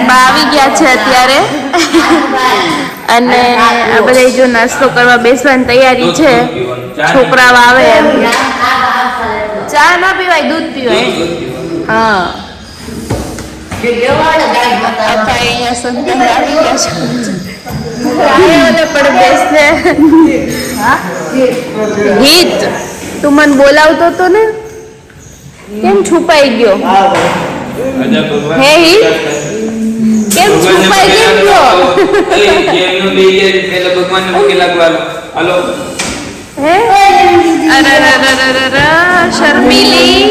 બા આવી ગયા છે અત્યારે અને આ બધા જો નાસ્તો કરવા બેસવાની તૈયારી છે. છોકરાઓ આવે એમ. ચા ના પીવાય, દૂધ પીવાય. હા અહીંયા સંતાન આવી ગયા છે પણ બેસને. હિત તું મને બોલાવતો તો ને, કેમ છુપાઈ ગયો? હે હિત કેમ છુપાઈ ગયો? હે અરે શર્મિલી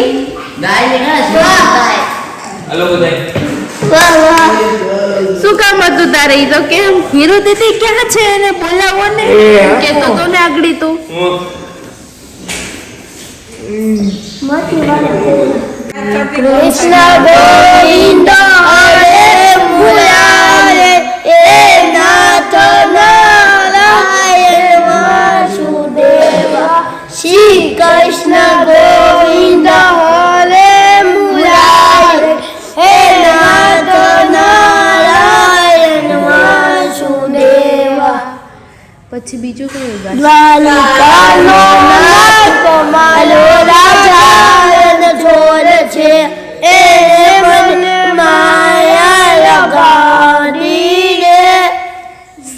શું કામ હતું તારે? ઈ તો કેમ હીરો દીદી ક્યાં છે એને બોલાવો ને, કેતો તો ને આગળ તું. કૃષ્ણ ગોવિંદ હરે મુરારે એ નાથ નારાયણ વાસુદેવા શ્રી કૃષ્ણ ગોવિંદ હરે મુરારે હે નાથ નારાયણ વાસુદેવા. પછી બીજું કયું ગાય? દ્વારિકાનો નાથ મારો રાજા છોડ છે એ મને માયા લગાડી રે.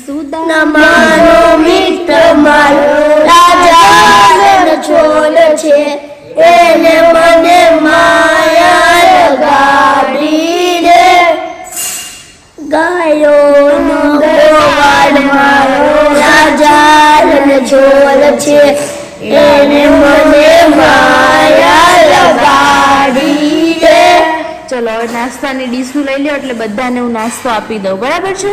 સુદામાનો મિત્ર મારો રાજા છોડ છે એને મને માયા લગાડી રે. ગાયોનો ગોવાળ મારો રાજા છોડ છે એને મને માયા લગાડી રે. ચલો હવે નાસ્તાની ડીશું લઈ લ્યો એટલે બધાને હું નાસ્તો આપી દઉં, બરાબર છે?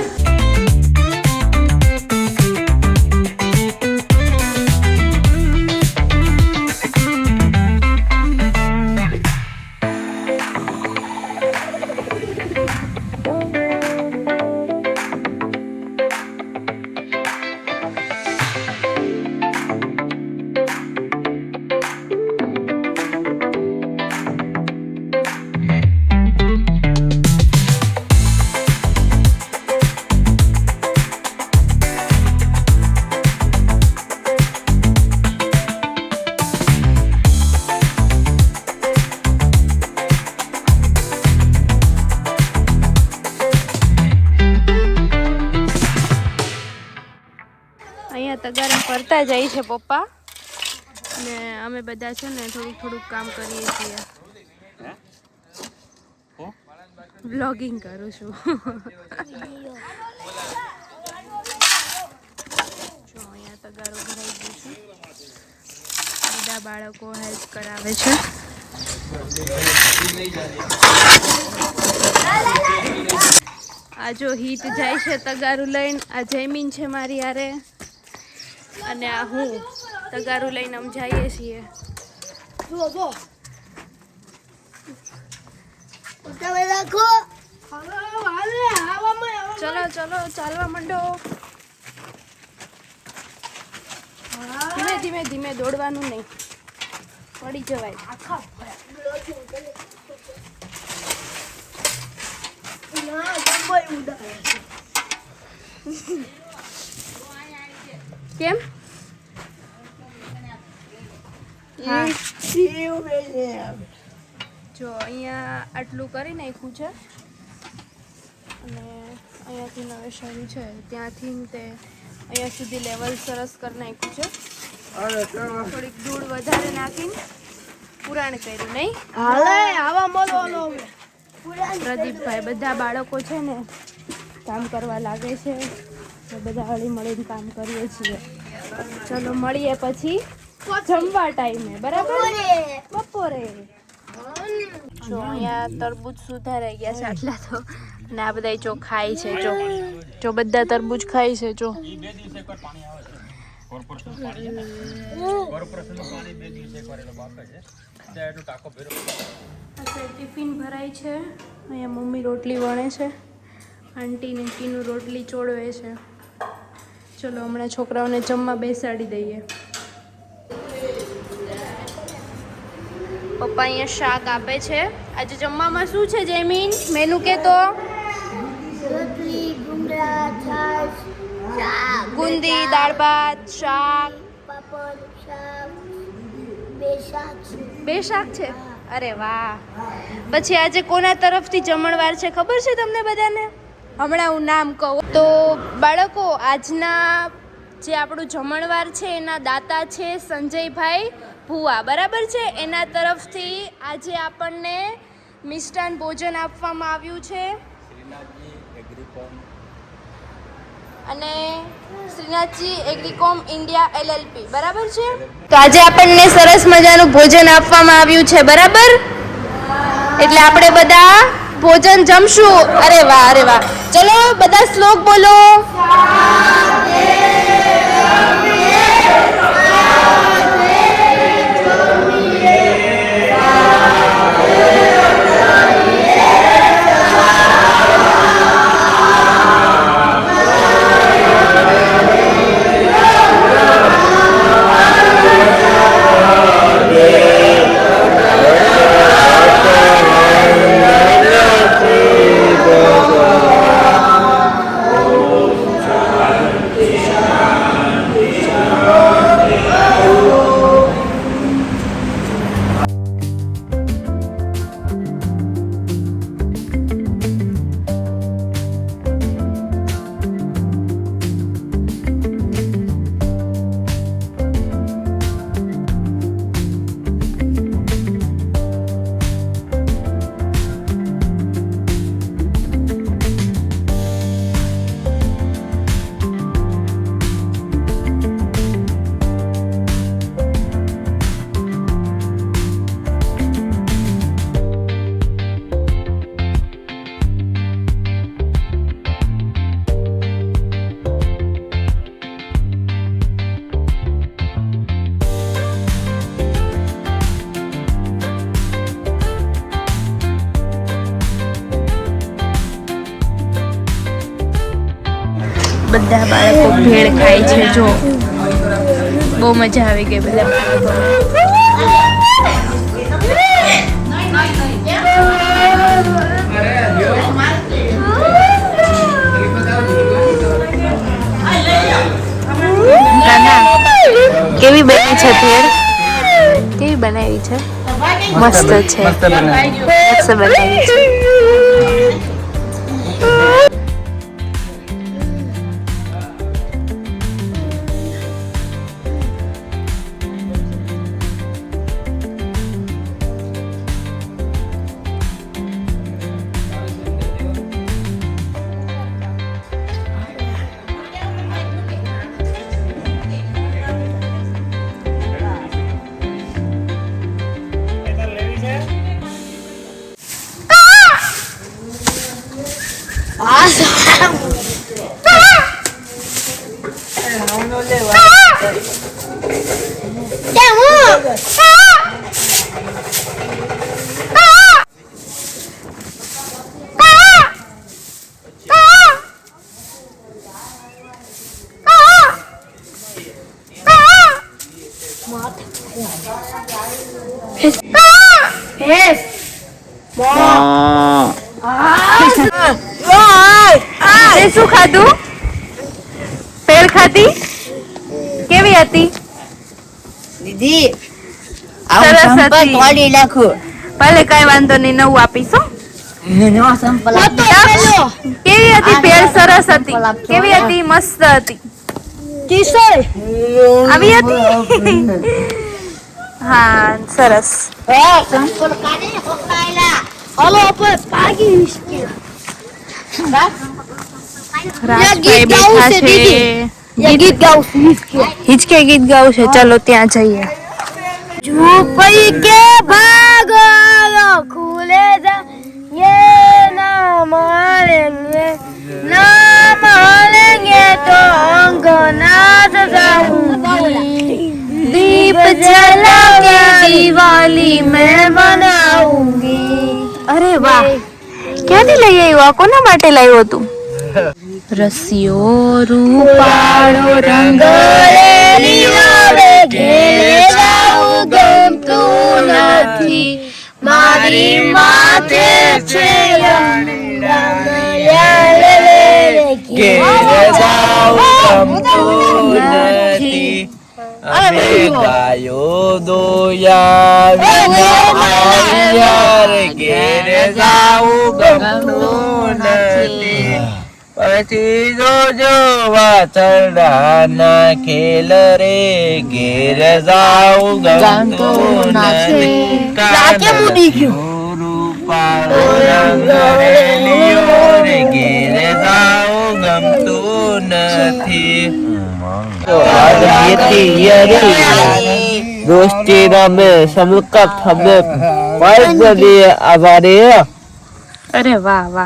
તગારા ફરતા જાય છે પપ્પા ને અમે બધા છે ને થોડુંક કામ કરીએ છીએ. વ્લોગિંગ કરું છું. જો અહીંયા તગારો ભરાઈ ગયો છે, બધા બાળકો હેલ્પ કરાવે છે. આ જો હિત જાય છે તગારું લઈને, આ જયમીન છે મારી હારે અને આ હું તગારું લઈને અમે જઈએ છીએ. ચલો ચલો ચાલવા માંડો. ધીમે ધીમે ધીમે દોડવાનું નહીં, પડી જવાય. કેમ? હા જો અહીંયા આટલું કરી નાખ્યું છે અને અહીંયાથી નવેસરી છે ત્યાંથી તે અહીંયા સુધી લેવલ સરસ કરી નાખ્યું છે. થોડીક ધૂળ વધારે નાખીને પુરાણ કર્યું નહીં. પ્રદીપભાઈ બધા બાળકો છે ને કામ કરવા લાગે છે, બધા હળી મળીને કામ કરીએ છીએ. ચલો મળીએ પછી જમવા ટાઈમે, બરાબર? બપોરે. જો અહીંયા તરબૂચ સુધારાઈ ગયા છે આટલા તો, અને આ બધા જો ખાય છે. જો બધા તરબૂચ ખાય છે. જો ટિફિન ભરાય છે. અહીંયા મમ્મી રોટલી વણે છે, આંટીને કીનું રોટલી ચોળવે છે. ચલો હમણાં છોકરાઓને જમવા બેસાડી દઈએ. પપ્પા અહીંયા શાક આપે છે. આજે જમવામાં શું છે જયમીન? મેનુ કે તો ભૂંગળા, છાશ, શાક, ગુંદી, દાળ ભાત, શાક. પાપડ, શાક, બે શાક છે. બે શાક છે? અરે વાહ. પછી આજે કોના તરફથી જમણવાર છે ખબર છે તમને બધાને? હમણાં હું નામ કહું તો બાળકો, આજના જે આપણું જમણવાર છે એના દાતા છે સંજયભાઈ ભુવા, બરાબર છે? એના તરફથી આજે આપણને મિષ્ટાન ભોજન આપવામાં આવ્યું છે અને શ્રીનાથજી એગ્રીકોમ ઇન્ડિયા LLP, બરાબર છે? તો આજે આપણને સરસ મજાનું ભોજન આપવામાં આવ્યું છે, બરાબર? એટલે આપણે બધા ભોજન જમશું. અરે વાહ, અરે વાહ. ચલો બધા શ્લોક બોલો. બધા બાળકો ભેળ ખાય છે. જો બહુ મજા આવી ગઈ બધા બાળકો. કેવી બની છે ભેળ? કેવી બનાવી છે? મસ્ત છે, મસ્ત બનાવી છે. શું ખાધું? ભેળ ખાધી? કેવી હતી દીદી? સરસ આવું સંપલ હતી. તોડી નાખું. ભલે કઈ વાંધો નહીં, નવું આપીશું. નવો સંપલ કેવી હતી ભેળ? સરસ હતી. કેવી હતી? મસ્ત હતી. આવી હતી? હા, સરસ. સંપલ કાઢે પકડાયેલા. હલો પર પાગી વિસ્કી. રાજભાઈ બેઠા છે. ગીત ગાઉં હિચકે ગીત ગાવું છે. ચલો ત્યાં જઈએ. झूपड़ी के भागो खुले जा ये ना मारेंगे तो अंगना सजाऊंगी दीप जला के दिवाली मैं मनाऊंगी. अरे વાહ, ક્યાંથી લઈ આવ્યો? કોના માટે લાવ્યો તું? રસિયો રૂપાળો રંગ ગમતું નથી, મારી માથે છે ઘેર જાવું ગમતું નથી અમે ગાયો દોયા યાર ઘેર જાવું ગમતું નથી પછી જોજો વાછરડાના ખેલ રે ઘેર જાવું ગમતું નથી રાતે મૂડી ગયો. રૂપાળો રંગ રેલિયો રે ઘેર જાવું ગમતું નથી दोस्ती में सबका हमें पर आभारी है। અરે વાહ વાહ